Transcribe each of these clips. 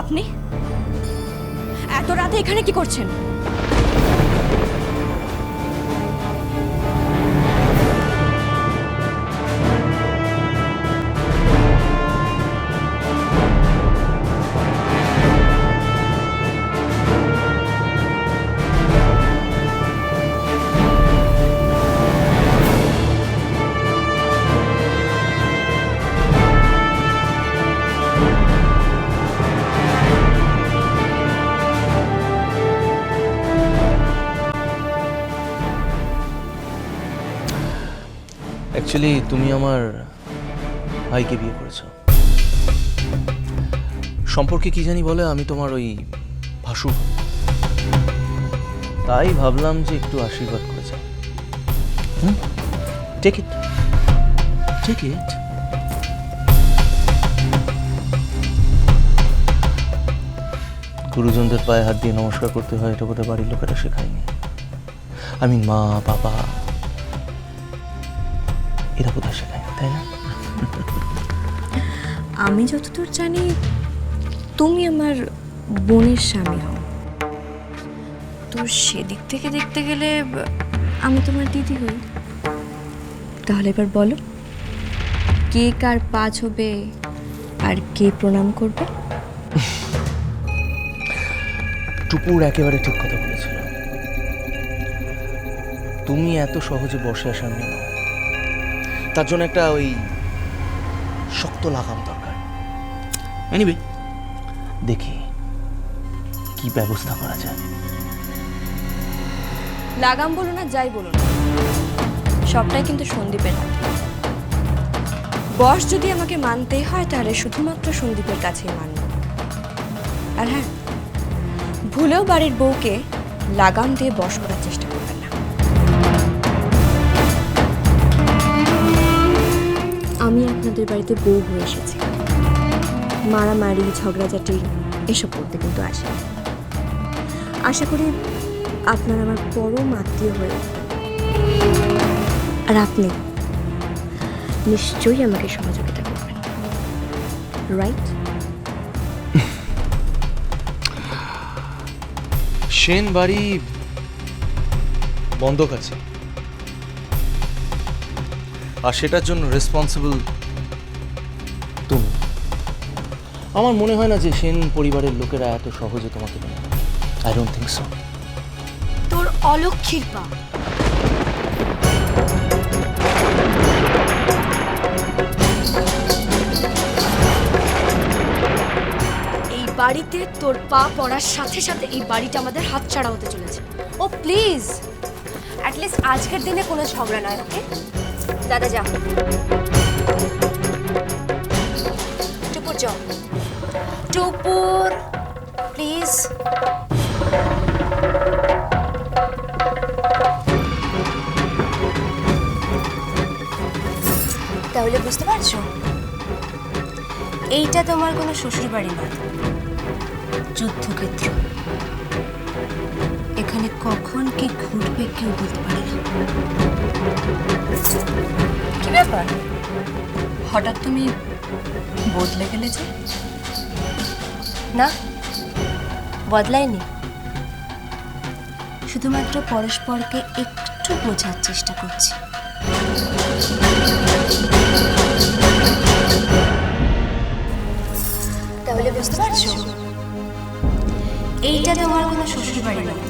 আপনি এত রাতে এখানে কি করছেন? অ্যাকচুয়ালি তুমি আমার ভাইকে বিয়ে করেছো। সম্পর্কে কি জানি বলে আমি তোমার ওই ভাসুর, তাই ভাবলাম যে একটু আশীর্বাদ করে যাও। Take it, take it. গুরুজনদের পায়ে হাত দিয়ে নমস্কার করতে হয়, এটা বোধহয় বাড়ির লোকেরা শেখায়নি। আমি মা বাবা এরা কোথায় শেখায়, তাই না? আমি যতদূর জানি তুমি আমার বোনের স্বামী হও, তো সেদিক থেকে দেখতে গেলে আমি তোমার দিদি হই। তাহলে এবার বলো, কে কার পা ছবে আর কে প্রণাম করবে? টুপুর একেবারে ঠিক কথা বলেছিল। তুমি এত সহজে বসে আসার মেয়ে নও, তার জন্য একটা ওই শক্ত লাগাম দরকার। এনিওয়ে, দেখি কি ব্যবস্থা করা যায়। লাগাম বলো না যাই বলো না, সবটাই কিন্তু সন্দীপের হাতে। বস যদি আমাকে মানতেই হয় তাহলে শুধুমাত্র সন্দীপের কাছেই মানব। আর হ্যাঁ, ভুলেও বাড়ির বউকে লাগাম দিয়ে বশ করার চেষ্টা করবেন না। আমি আপনাদের বাড়িতে বউ হয়ে এসেছি, মারামারি ঝগড়াঝাটি এসব করতে কিন্তু আসে। আশা করি আপনার আমার পরম আত্মীয় হয়ে উঠবেন। আর আপনি নিশ্চয়ই আমাকে সহযোগিতা করবেন, রাইট? সেন বাড়ি বন্ধক আছে, আর সেটার জন্য রেসপন্সিবল তুমি। আমার মনে হয় না যে সেন পরিবারের লোকেরা এত সহজে তোমাকে মেনে নেবে। I don't think so. তোর অলক্ষীর পা। এই বাড়িতে তোর পা পড়ার সাথে সাথে এই বাড়িটা আমাদের হাতছাড়া হতে চলেছে। ও প্লিজ, অ্যাটলিস্ট আজকের দিনে কোনো ঝগড়া নয়, ওকে? দাদা যা, টুপুর যাও, টুপুর প্লিজ। তাহলে বুঝতে পারছো, এইটা তোমার কোনো শ্বশুর বাড়ি নয়, যুদ্ধক্ষেত্র। এখানে কখন কি ঘটবে কেউ বলতে পারে না। কি ব্যাপার, হঠাৎ তুমি বদলে গেলে যে? না, বদলায়নি, শুধুমাত্র পরস্পরকে একটু বোঝার চেষ্টা করছি। তাহলে বুঝতে পারছো, এইটা তোমার কোনো শ্বশুর বাড়ি নয়,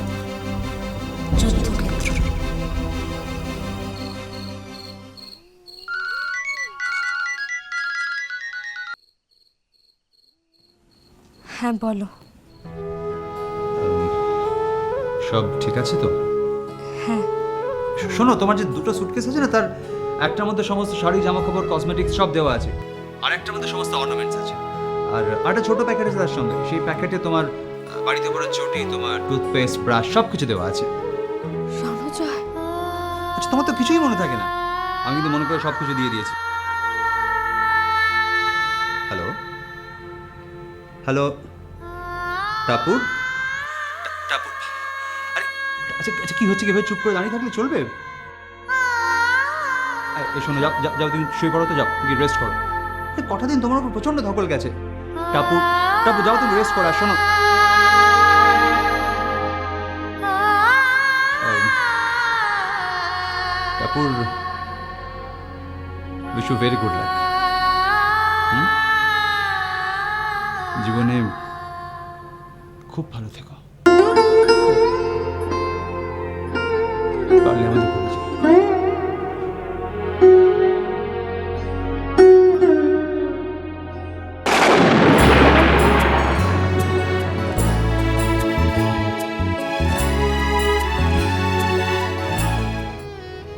যুদ্ধক্ষেত্র। হ্যাঁ বলো। সব ঠিক আছে তো? হ্যাঁ। শোনো, তোমার যে দুটো সুটকেস আছে না, তার একটার মধ্যে সমস্ত শাড়ি জামা কাপড় কসমেটিক্স সব দেওয়া আছে, আর একটার মধ্যে সমস্ত অর্নামেন্টস আছে, আর একটা ছোট প্যাকেট আছে তার সঙ্গে। সেই প্যাকেটে তোমার বাড়িতে পড়া চটি, তোমার টুথপেস্ট, ব্রাশ সব কিছু দেওয়া আছে। রণজয়, আচ্ছা, তোমার তো কিছুই মনে থাকে না, আমি কিন্তু মনে করে সব কিছু দিয়ে দিয়েছি। হ্যালো হ্যালো, টাপুর টাপুর, আরে আচ্ছা আচ্ছা, কি হচ্ছে? কিভাবে চুপ করে দাঁড়িয়ে থাকলে চলবে? এই শোনো, যাও যাও যাও, তুমি শুয়ে পড়ো তো, যাও গিয়ে রেস্ট করো। কটা দিন তোমার উপর প্রচন্ড ধকল গেছে। টাপুর টাপু যাও, তুমি রেস্ট করো। আর শোনো, Tapur wish you very good luck. জীবনে খুব ভালো থেকো, পারলে আমাদের করে যাও।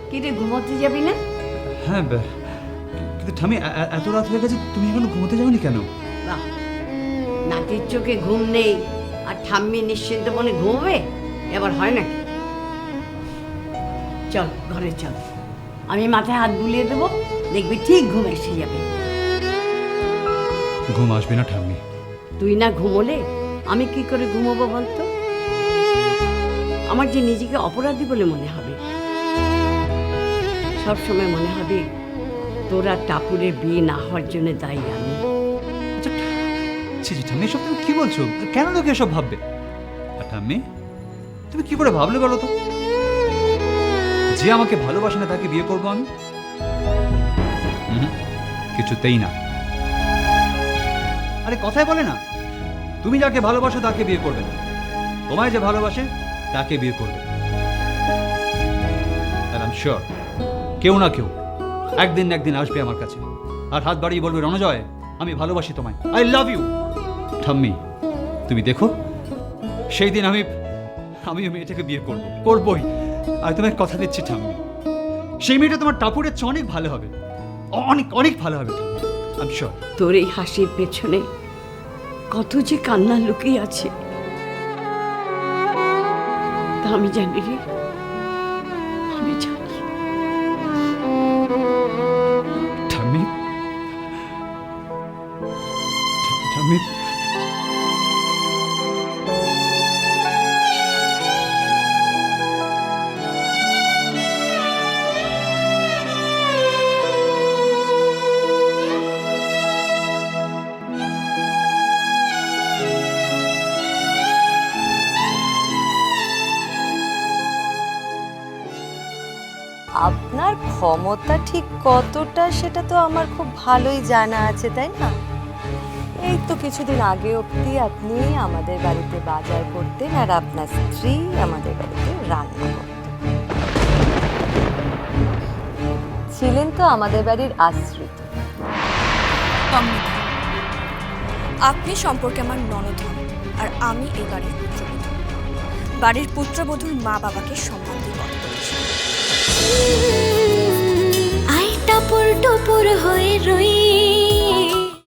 কি রে, ঘুমোতে যাবি না? হ্যাঁ, কিন্তু ঠামি এত রাত হয়ে গেছে, তুমি এখনো ঘুমোতে যাওনি কেন? বাহ, নাতির চোখে ঘুম নেই আর ঠাম্মি নিশ্চিন্ত মনে ঘুমবে, এবার হয় নাকি? চল ঘরে চল, আমি মাথায় হাত বুলিয়ে দেবো, দেখবি ঠিক ঘুম এসে যাবে। ঘুম আসবে না ঠাম্মি। তুই না ঘুমোলে আমি কি করে ঘুমোবো বলতো? আমার যে নিজেকে অপরাধী বলে মনে হবে, সবসময় মনে হবে তোরা টাপুরের বিয়ে না হওয়ার জন্য দায়ী আমি। আচ্ছা, ছি ছি ঠাম্মি, এসব তুমি কি বলছো? কেন তোকে এসব ভাববে? আর ঠাম্মি, তুমি কি করে ভাবলে বলো তো? যে আমাকে ভালোবাসে না তাকে বিয়ে করবো আমি? কিছুতেই না। আরে কথায় বলে না, তুমি যাকে ভালোবাসো তাকে বিয়ে করবে না, তোমায় যে ভালোবাসে তাকে বিয়ে করবে। আর আই এম শিওর কেউ না কেউ একদিন না একদিন আসবে আমার কাছে আর হাত বাড়িয়ে বলবে, রণজয় আমি ভালোবাসি তোমায়, আই লাভ ইউ। ঠাম্মি, তুমি দেখো সেই দিন আমি মেয়েটাকে বিয়ে করবই। আর তোমায় কথা দিচ্ছি ঠাম্মি, সেই মেয়েটা তোমার টাপুরের চেয়ে অনেক ভালো হবে, অনেক অনেক ভালো হবে ঠাম্মি, আই এম শিওর। তোর এই হাসির পেছনে কত যে কান্না লুকিয়ে আছে তা আমি জানি রে, আমি জানি। ঠাম্মি, ঠাম্মি, আপনার ক্ষমতা ঠিক কতটা সেটা তো আমার খুব ভালোই জানা আছে, তাই না? এই তো কিছুদিন আগে অবধি আপনি আমাদের বাড়িতে বাজার করতেন আর আপনার স্ত্রী আমাদের বাড়িতে রান্না করতেন, ছিলেন তো আমাদের বাড়ির আশ্রিত। আপনি সম্পর্কে আমার ননদ হন আর আমি এই বাড়ির পুত্রবধূ। বাড়ির পুত্রবধূর মা বাবাকে সম্মান দিয়ে কথা বলেছি। আই টাপুর টুপুর হয়ে রই